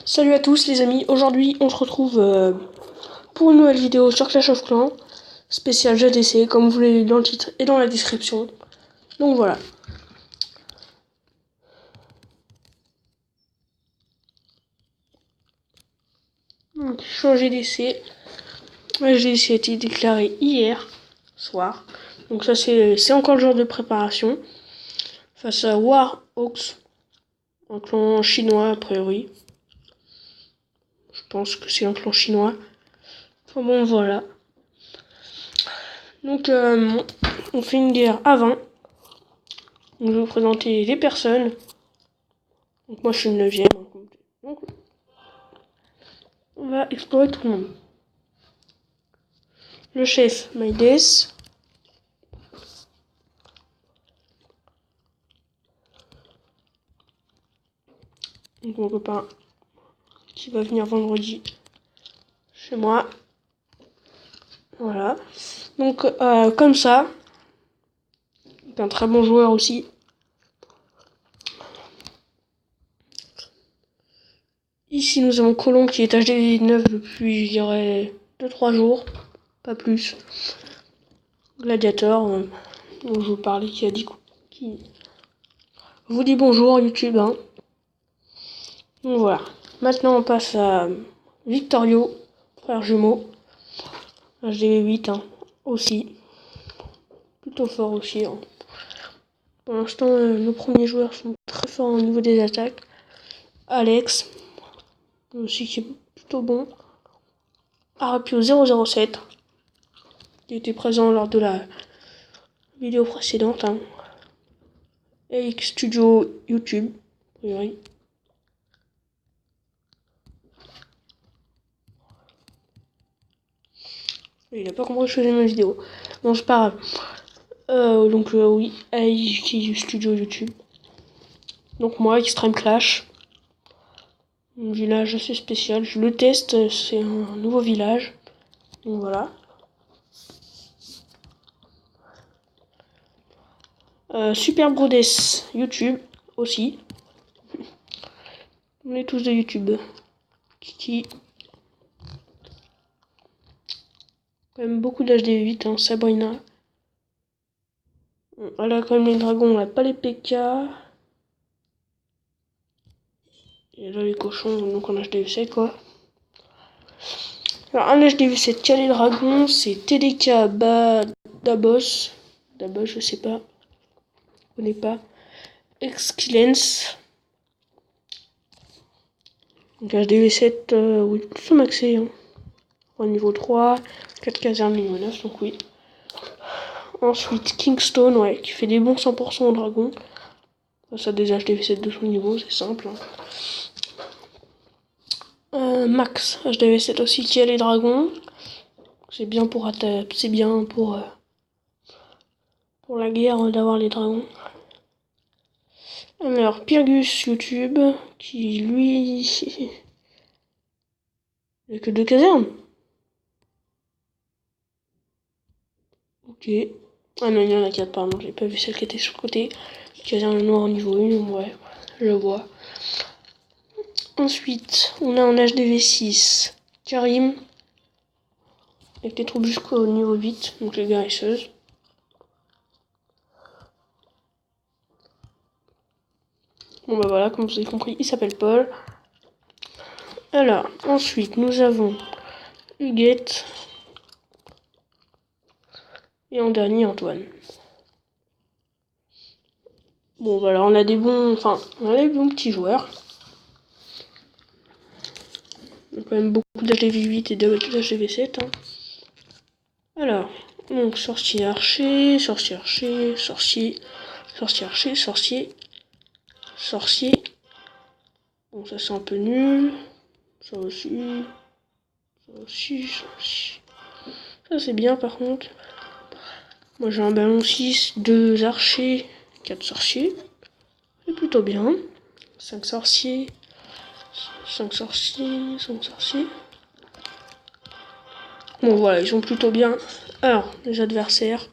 Salut à tous les amis, aujourd'hui on se retrouve pour une nouvelle vidéo sur Clash of Clans, spécial JDC comme vous l'avez vu dans le titre et dans la description. Donc voilà. Donc, je suis en GDC. Le GDC a été déclaré hier soir. Donc ça c'est encore le jour de préparation. Face à Warhawks, un clan chinois a priori. Je pense que c'est un clan chinois. Enfin bon voilà. Donc on fait une guerre à 20. Donc, je vais vous présenter les personnes. Donc moi je suis le 9ème. Donc on va explorer tout le monde. Le chef Maïdes. Donc mon copain qui va venir vendredi chez moi. Voilà. Donc comme ça. C'est un très bon joueur aussi. Ici nous avons Colomb qui est HD 9 depuis je dirais 2-3 jours. Pas plus. Gladiator dont je vous parlais qui vous dit bonjour YouTube. Hein. Donc voilà. Maintenant on passe à Victorio, frère jumeau. HD 8 hein, aussi. Plutôt fort aussi. Hein. Pour l'instant, nos premiers joueurs sont très forts au niveau des attaques. Alex, aussi qui est plutôt bon. Arapio 007, qui était présent lors de la vidéo précédente. Hein. AX Studio YouTube, a priori. Il n'a pas compris que je faisais ma vidéo. Bon, c'est pas grave. Donc, oui, AX Studio YouTube. Donc, moi, Extreme Clash. Un village assez spécial. Je le teste, c'est un nouveau village. Donc, voilà. Super Brodess YouTube aussi. On est tous de YouTube. Kiki. Quand même beaucoup d'HD8, hein. Sabrina. Elle a quand même les dragons, on n'a pas les PK. Et là les cochons, donc en HDV7 quoi. Alors un HDV7 qui a les dragons, c'est TDK Dabos. Dabos, je sais pas. Je connais pas. Exkillens. Donc HDV7, oui, tout maxé. Hein. Au niveau 3, 4 casernes niveau 9, donc oui. Ensuite, Kingstone, ouais, qui fait des bons 100% au dragon. Ça a des HDV7 de son niveau, c'est simple. Max, HDV7 aussi, qui a les dragons. C'est bien pour pour la guerre d'avoir les dragons. Alors, Pyrgus YouTube, qui lui... Il n'y a que 2 casernes. Ok. Ah non, il y en a 4, pardon, j'ai pas vu celle qui était sur le côté. Caserne noire au niveau 1, ouais, je vois. Ensuite, on a en HDV6, Karim, avec des troupes jusqu'au niveau 8, donc les guérisseuses. Bon bah voilà, comme vous avez compris, il s'appelle Paul. Alors, ensuite, nous avons Huguette. Et en dernier, Antoine. Bon, voilà, on a des bons petits joueurs. Il y a quand même beaucoup d'HDV8 et d'HDV7. Hein. Alors, donc, sorcier archer, sorcier archer, sorcier, sorcier archer, sorcier, sorcier. Bon, ça c'est un peu nul. Ça aussi, ça aussi, ça aussi. Ça c'est bien par contre. Moi j'ai un ballon 6, 2 archers, 4 sorciers. C'est plutôt bien. 5 sorciers, 5 sorciers, 5 sorciers. Bon voilà, ils sont plutôt bien. Alors, les adversaires.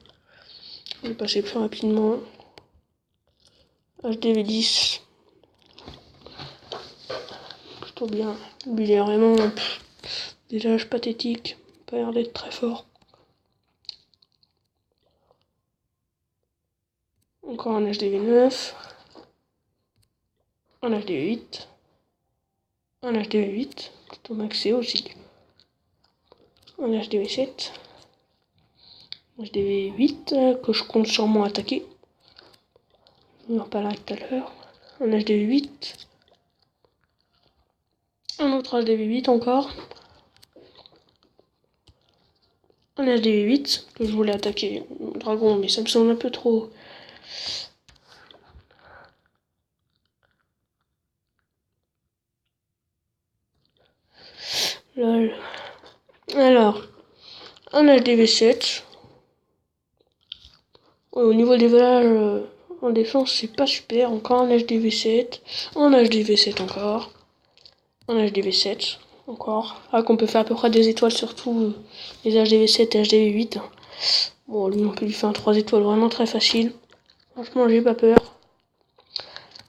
Je vais passer plus rapidement. HDV10. plutôt bien. Il est vraiment des âges pathétiques, pas l'air d'être très fort. Encore un HDV9, un HDV8, un HDV8, plutôt maxé aussi, un HDV7, un HDV8 que je compte sûrement attaquer, on en reparlera tout à l'heure, un HDV8, un autre HDV8 encore, un HDV8 que je voulais attaquer le dragon, mais ça me semble un peu trop. Lol. Alors, un HDV7. Ouais, au niveau des volages en défense, c'est pas super. Encore un HDV7. Un HDV7 encore. Un HDV7 encore. Ah, qu'on peut faire à peu près des étoiles, surtout les HDV7 et HDV8. Bon, lui, on peut lui faire un 3 étoiles vraiment très facile. Franchement, j'ai pas peur.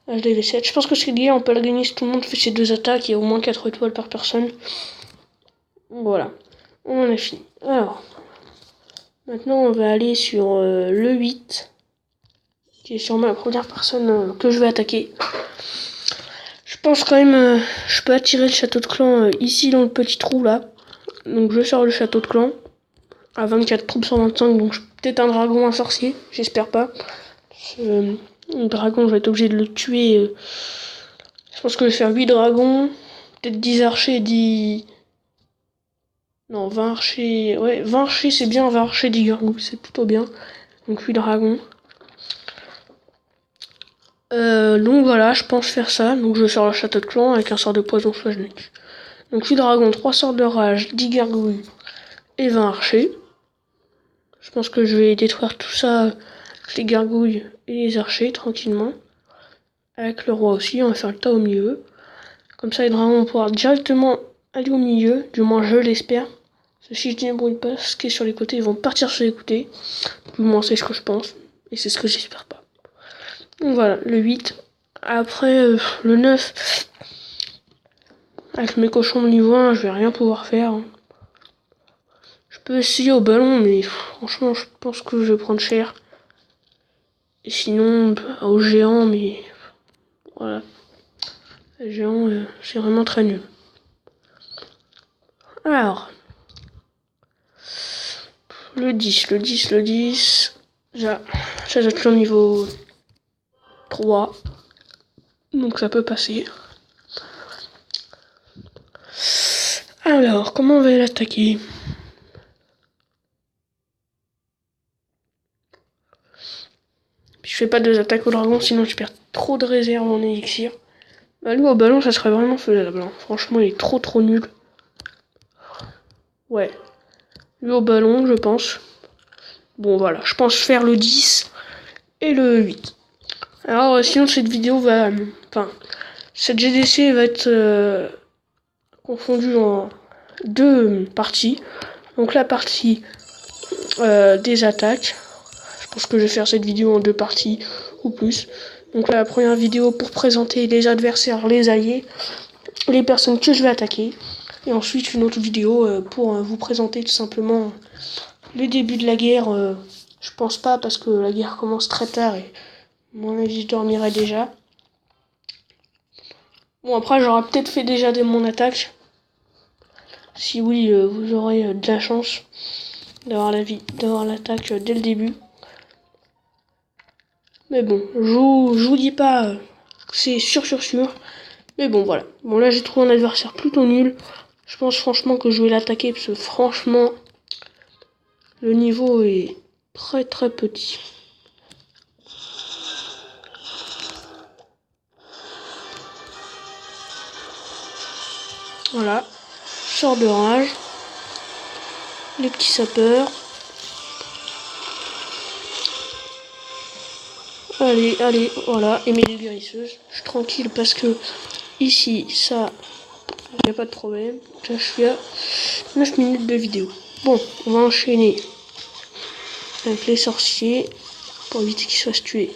HDV7. Je pense que c'est lié, on peut la gagner si tout le monde fait ses 2 attaques. Il y a au moins 4 étoiles par personne. Voilà. On en a fini. Alors. Maintenant, on va aller sur le 8. Qui est sûrement la première personne que je vais attaquer. Je pense quand même, je peux attirer le château de clan ici dans le petit trou là. Donc je sors le château de clan à 24 troupes sur 25, donc peut-être un dragon, un sorcier, j'espère pas. Le dragon, je vais être obligé de le tuer. Je pense que je vais faire 8 dragons, peut-être 10 archers, 10... Non, 20 archers, ouais, 20 archers c'est bien, 20 archers, 10 gargouilles, c'est plutôt bien. Donc 8 dragons. Donc voilà, je pense faire ça. Donc je sors le château de clan avec un sort de poison Swajnik. Donc 8 dragons, 3 sorts de rage, 10 gargouilles et 20 archers. Je pense que je vais détruire tout ça avec les gargouilles et les archers tranquillement. Avec le roi aussi, on va faire le tas au milieu. Comme ça les dragons vont pouvoir directement aller au milieu, du moins je l'espère. Parce que si je débrouille pas ce qui est sur les côtés, ils vont partir sur les côtés. Du moins c'est ce que je pense. Et c'est ce que j'espère pas. Donc voilà, le 8. Après, le 9. Avec mes cochons de niveau 1, je vais rien pouvoir faire. Je peux essayer au ballon, mais franchement, je pense que je vais prendre cher. Et sinon, au géant, mais voilà. Le géant, c'est vraiment très nul. Alors, le 10. Ça doit être le niveau 3. Donc ça peut passer. Alors, comment on va l'attaquer ? Je fais pas 2 attaques au dragon, sinon je perds trop de réserves en élixir. Bah lui au ballon, ça serait vraiment faisable. Hein. Franchement, il est trop nul. Ouais. Lui au ballon, je pense. Bon voilà, je pense faire le 10 et le 8. Alors sinon cette vidéo va... Enfin, cette GDC va être confondue en 2 parties. Donc la partie des attaques. Je pense que je vais faire cette vidéo en 2 parties ou plus. Donc la première vidéo pour présenter les adversaires, les alliés, les personnes que je vais attaquer. Et ensuite une autre vidéo pour vous présenter tout simplement le début de la guerre. Je pense pas parce que la guerre commence très tard et à mon avis je dormirai déjà. Bon après j'aurai peut-être fait déjà mon attaque. Si oui, vous aurez de la chance d'avoir l'attaque dès le début. Mais bon, je vous dis pas que c'est sûr. Mais bon, voilà. Bon, là, j'ai trouvé un adversaire plutôt nul. Je pense franchement que je vais l'attaquer parce que franchement, le niveau est très petit. Voilà. Sort de rage. Les petits sapeurs. Allez, voilà. Et mes deux guérisseuses. Je suis tranquille parce que ici, ça, il n'y a pas de problème. Là, je suis à 9 minutes de vidéo. Bon, on va enchaîner avec les sorciers pour éviter qu'ils se fassent tuer.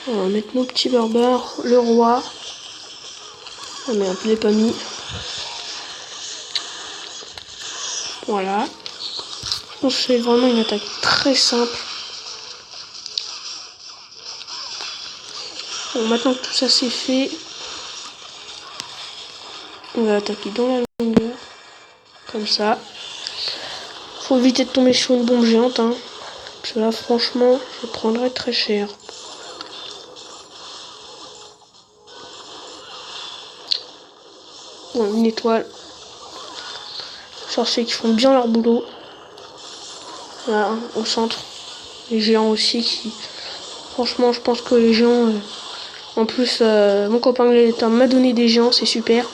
On va mettre nos petits barbares, le roi. Ah merde, je l'ai pas mis. Voilà. Je pense que c'est vraiment une attaque très simple. Bon, maintenant que tout ça c'est fait, on va attaquer dans la longueur. Comme ça. Faut éviter de tomber sur une bombe géante, hein. Parce que là, franchement, je prendrais très cher. Bon, une étoile. Sorciers qui font bien leur boulot. Voilà, au centre. Les géants aussi qui... Franchement, je pense que les géants... En plus, mon copain Gladiator m'a donné des géants, c'est super.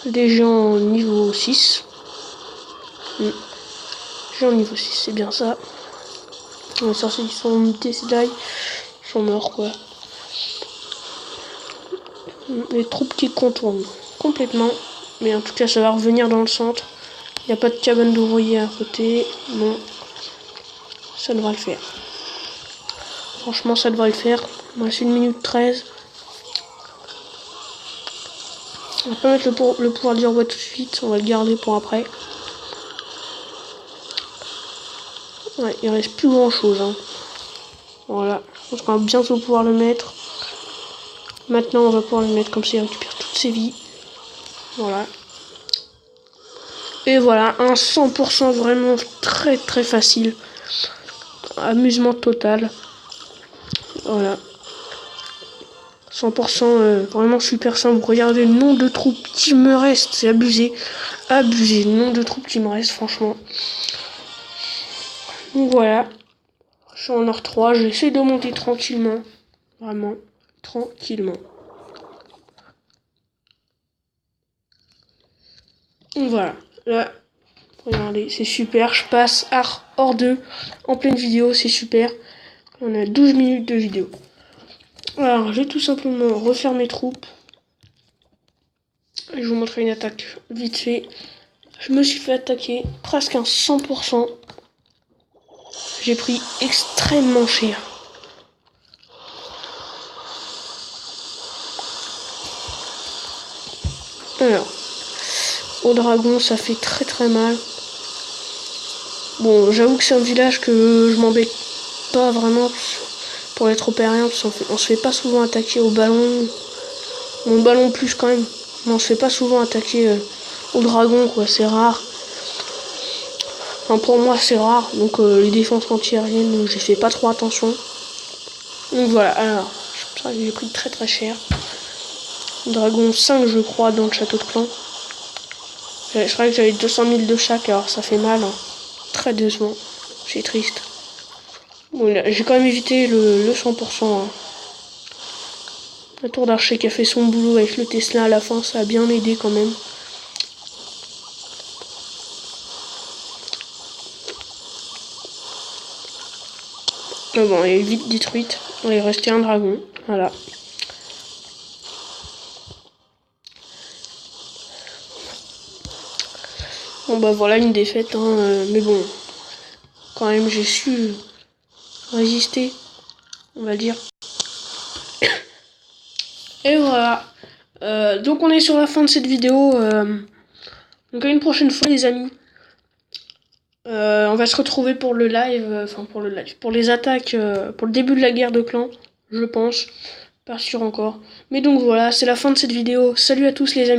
Des géants niveau 6. Géants niveau 6, c'est bien ça. Les sorciers qui sont mutés, c'est là, ils sont morts, quoi. Les troupes qui contournent complètement. Mais en tout cas, ça va revenir dans le centre. Il n'y a pas de cabane d'ouvriers à côté. Non. Ça devrait le faire. Franchement, ça devrait le faire. Il me reste 1 minute 13. On va pas mettre le pouvoir dire ouais tout de suite. On va le garder pour après. Ouais, il reste plus grand chose. Hein. Voilà. Je pense qu'on va bientôt pouvoir le mettre. Maintenant, on va pouvoir le mettre comme ça, il récupère toutes ses vies. Voilà. Et voilà, un 100% vraiment très très facile. Amusement total. Voilà. 100% vraiment super simple. Regardez le nombre de troupes qui me reste. C'est abusé. Abusé. Le nombre de troupes qui me reste, franchement. Donc voilà. Je suis en heure 3. J'essaie de monter tranquillement. Vraiment. Tranquillement. Donc voilà. Là. Regardez. C'est super. Je passe hors 2 en pleine vidéo. C'est super. On a 12 minutes de vidéo. Alors, je vais tout simplement refaire mes troupes. Je vais vous montrer une attaque vite fait. Je me suis fait attaquer presque un 100%. J'ai pris extrêmement cher. Alors, au dragon, ça fait très très mal. Bon, j'avoue que c'est un village que je m'embête pas vraiment pour être opérien, parce qu'on se fait pas souvent attaquer au ballon. Mon ballon plus quand même. Mais on se fait pas souvent attaquer au dragon, quoi, c'est rare. Enfin, pour moi, c'est rare. Donc, les défenses anti-aériennes, j'ai fait pas trop attention. Donc voilà, alors, j'ai pris très très cher. Dragon 5, je crois, dans le château de clan. Je croyais que j'avais 200 000 de chaque, alors ça fait mal. Hein. Très décevant. C'est triste. Bon, j'ai quand même évité le 100%. Hein. La tour d'archer qui a fait son boulot avec le Tesla à la fin, ça a bien aidé quand même. Mais bon, elle est vite détruite. Il est resté un dragon. Voilà. Bon bah voilà une défaite. Hein, mais bon, quand même j'ai su résister. On va dire. Et voilà. Donc on est sur la fin de cette vidéo. Donc à une prochaine fois les amis. On va se retrouver pour le live. Enfin pour les attaques. Pour le début de la guerre de clan. Je pense. Pas sûr encore. Mais donc voilà, c'est la fin de cette vidéo. Salut à tous les amis.